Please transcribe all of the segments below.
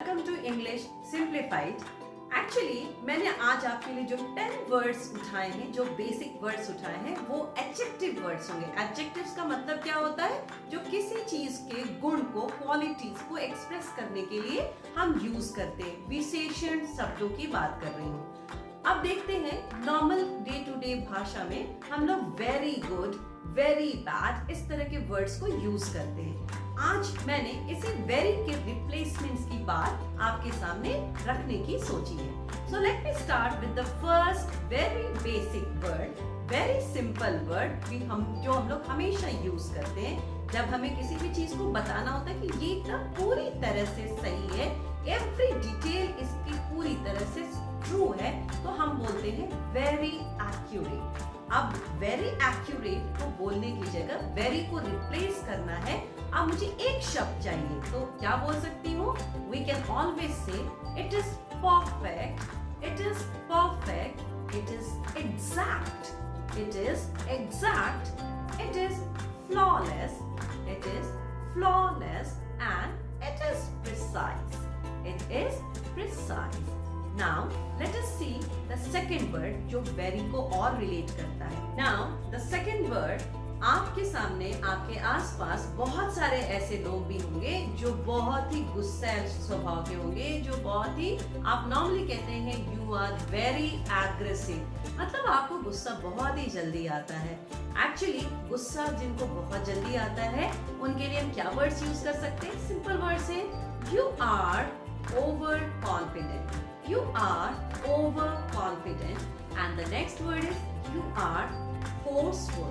Welcome to English simplified. Actually मैंने आज आपके लिए जो 10 वर्ड्स उठाए हैं, जो बेसिक वर्ड्स उठाए हैं, वो एडजेक्टिव वर्ड्स होंगे। एडजेक्टिव्स का मतलब क्या होता है? जो किसी चीज के गुण को, क्वालिटीज को एक्सप्रेस करने के लिए हम यूज करते हैं। विशेषण शब्दों की बात कर रही हूँ। अब देखते हैं, नॉर्मल डे टू डे भाषा में हम लोग वेरी गुड, वेरी बैड इस तरह के वर्ड्स को यूज करते हैं। आज मैंने इसे वेरी के रिप्लेसमेंट्स की बात आपके सामने रखने की सोची है। So let me start with the first very basic word, very simple word जो हम लोग हमेशा यूज करते हैं जब हमें किसी भी चीज को बताना होता है कि ये एकदम पूरी तरह से सही है, एवरी डिटेल इसकी पूरी तरह से ट्रू है, तो हम बोलते हैं वेरी एक्यूरेट। अब वेरी एक्यूरेट को बोलने की जगह वेरी को रिप्लेस करना है। अब मुझे एक शब्द चाहिए, तो क्या बोल सकती हूँ? We can always say it is perfect, it is perfect, it is exact, it is exact, it is flawless, it is flawless, and it is precise. It is precise. Now let us see the second word जो very को और relate करता है। Now the second word, आपके सामने, आपके आसपास बहुत सारे ऐसे लोग भी होंगे जो बहुत ही गुस्सैल स्वभाव के होंगे, जो बहुत ही, आप नॉर्मली कहते हैं यू आर वेरी एग्रेसिव, मतलब आपको गुस्सा बहुत ही जल्दी आता है। एक्चुअली गुस्सा जिनको बहुत जल्दी आता है उनके लिए हम क्या वर्ड्स यूज कर सकते हैं? सिंपल वर्ड्स है, you are over confident, you are overconfident, and the next word is you are forceful,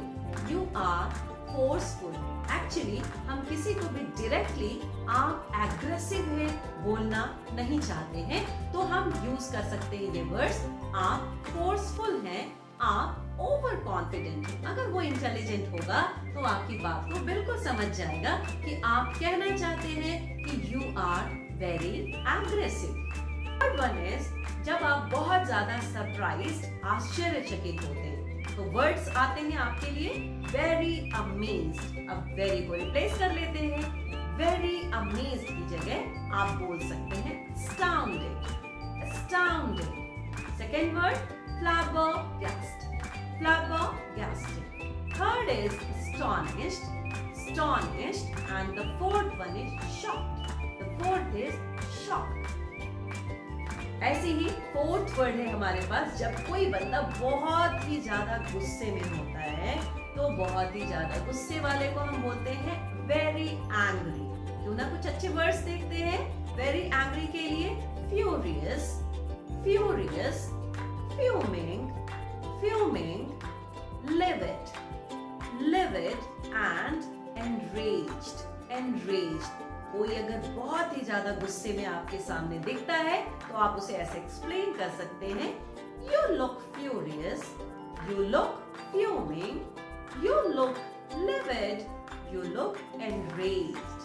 you are forceful. Actually हम किसी को भी directly आप aggressive है बोलना नहीं चाहते हैं, तो हम यूज कर सकते हैं ये वर्ड्स। आप forceful हैं, आप ओवर कॉन्फिडेंट। अगर वो इंटेलिजेंट होगा तो आपकी बात को बिल्कुल समझ जाएगा कि आप कहना चाहते हैं कि you are very aggressive. Third one is जब आप बहुत ज्यादा सरप्राइज्ड, आश्चर्यचकित होते हैं, तो वर्ड्स आते हैं आपके लिए वेरी अमेज्ड। अब वेरी को रिप्लेस कर लेते हैं, वेरी अमेज्ड की जगह आप बोल सकते हैं astounded, astounded। Second word flabbergasted, flabbergasted। Third is astonished, astonished, and the fourth one is shocked, the fourth is shocked। ऐसे ही फोर्थ वर्ड है हमारे पास, जब कोई बंदा बहुत ही ज्यादा गुस्से में होता है, तो बहुत ही ज्यादा गुस्से वाले को हम बोलते हैं वेरी एंग्री। क्यों ना कुछ अच्छे वर्ड्स देखते हैं वेरी एंग्री के लिए? Furious, furious, fuming, fuming, livid, livid, and enraged, enraged। कोई अगर बहुत ही ज्यादा गुस्से में आपके सामने दिखता है तो आप उसे ऐसे एक्सप्लेन कर सकते हैं, you look furious, you look fuming, you look levied, you look enraged.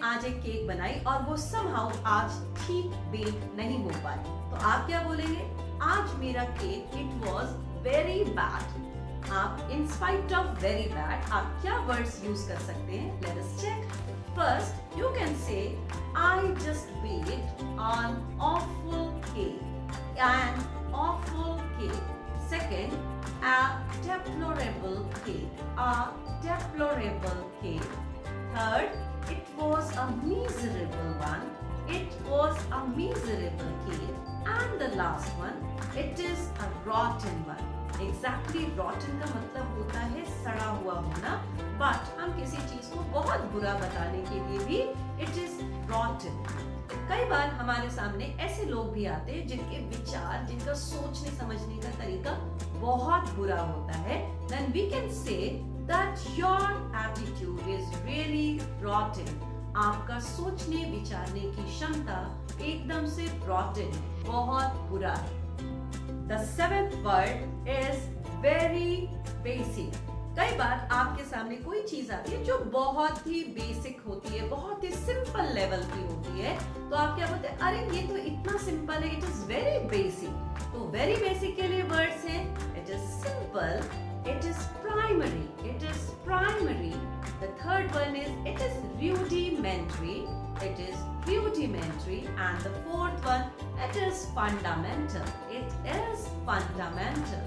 आज एक केक बनाई और वो समहाउ आज ठीक बेक नहीं हो पाई, तो आप क्या बोलेंगे? आज मेरा cake it was very bad. आप in spite of very bad आप क्या वर्ड्स यूज कर सकते हैं? Let us check. First, you can say, I just baked an awful cake, an awful cake. Second, a deplorable cake, a deplorable cake. Third, it was a miserable one, it was a miserable cake. And the last one, it is a rotten one. Exactly रॉटन का मतलब होता है सड़ा हुआ होना, but हम किसी चीज को बहुत बुरा बताने के लिए भी इट इज रॉटन। कई बार हमारे सामने ऐसे लोग भी आते हैं जिनके विचार, जिनका सोचने समझने का तरीका बहुत बुरा होता है। Then we can say that your attitude is really rotten. आपका सोचने विचारने की क्षमता एकदम से rotten है, बहुत बुरा है। The seventh word is very basic। कई बार आपके सामने कोई चीज आती है जो बहुत ही बेसिक होती है, बहुत ही सिंपल लेवल की होती है, तो आप क्या बोलते हैं? अरे ये तो इतना सिंपल है, इट इज वेरी बेसिक। तो वेरी बेसिक के लिए वर्ड्स हैं, it is simple, it is primary. It is primary. The third one is it is rudimentary. It is rudimentary. And the fourth one, it is fundamental. It is fundamental.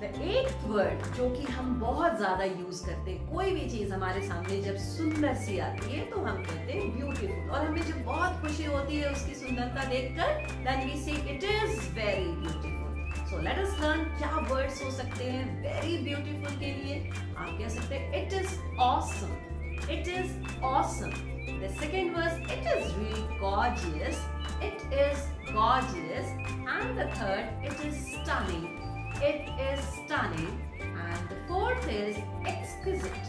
The eighth word जो कि हम बहुत ज्यादा use करते हैं, कोई भी चीज हमारे सामने जब सुंदर सी आती है तो हम कहते हैं ब्यूटीफुल, और हमें जब बहुत खुशी होती है उसकी सुंदरता देखकर, then we say it is very beautiful. So let us learn क्या वर्ड्स हो सकते हैं very beautiful के लिए. आप कह सकते हैं it is awesome. It is awesome. The second was it is really gorgeous. It is gorgeous. And the third, it is stunning. It is stunning. And the fourth is exquisite.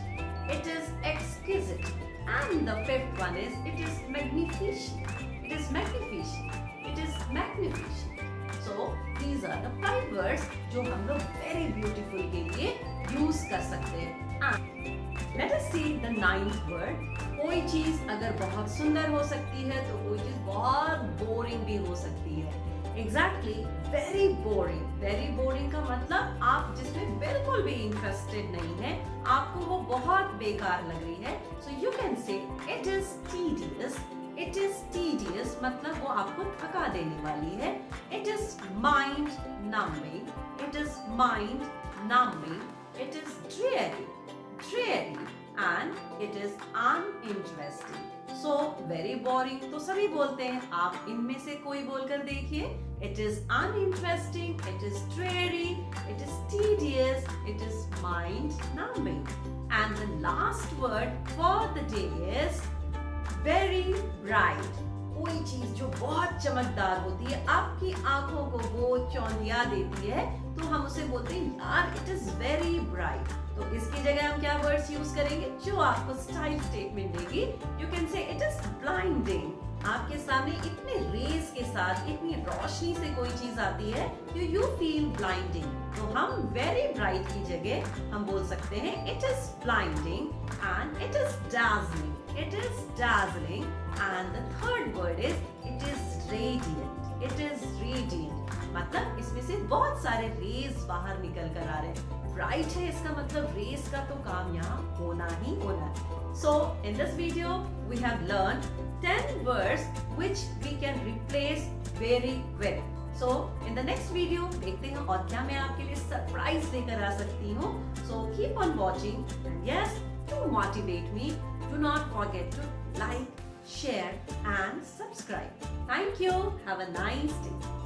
It is exquisite. And the fifth one is it is magnificent. It is magnificent. It is magnificent. So these are the 5 words जो हम लोग very beautiful के लिए use कर सकते हैं. And let us see the 9th word. कोई चीज अगर बहुत सुंदर हो सकती है तो कोई चीज बहुत boring भी हो सकती है. Exactly, very boring. Very boring का मतलब आप जिसमें बिल्कुल भी इंटरेस्टेड नहीं है, आपको वो बहुत बेकार लग रही है. So you can say it is tedious. It is tedious मतलब वो आपको थका देने वाली है. It is mind numbing. It is mind numbing. It is dreary. Dreary. And it is uninteresting. So very boring तो सभी बोलते हैं, आप इनमें से कोई बोलकर देखिए. It is uninteresting, it is dreary, it is tedious, it is mind numbing. And the last word for the day is very bright. कोई चीज जो बहुत चमकदार होती है, आपकी आंखों को वो चौंधिया देती है, तो हम उसे बोलते हैं यार it is very bright. तो इसकी जगह हम क्या वर्ड्स यूज करेंगे जो आपको स्टाइल स्टेटमेंट देगी. You can say it is blinding. आपके सामने इतने रेज के साथ, इतनी रोशनी से कोई चीज आती है, यू फील ब्लाइंडिंग. तो हम वेरी ब्राइट की जगह हम बोल सकते हैं it is blinding. And it is dazzling. It is dazzling. And the third word is it is radiant. It is radiant. मतलब इसमें से बहुत सारे रेज बाहर निकल कर आ रहे हैं. ब्राइट है इसका मतलब रेज का तो काम यहाँ होना ही होना है. So in this video we have learned 10 words which we can replace very well. So in the next video देखते हैं और क्या मैं आपके लिए सरप्राइज लेकर आ सकती हूँ. So keep on watching and yes, to motivate me, do not forget to like, share and subscribe. Thank you. Have a nice day.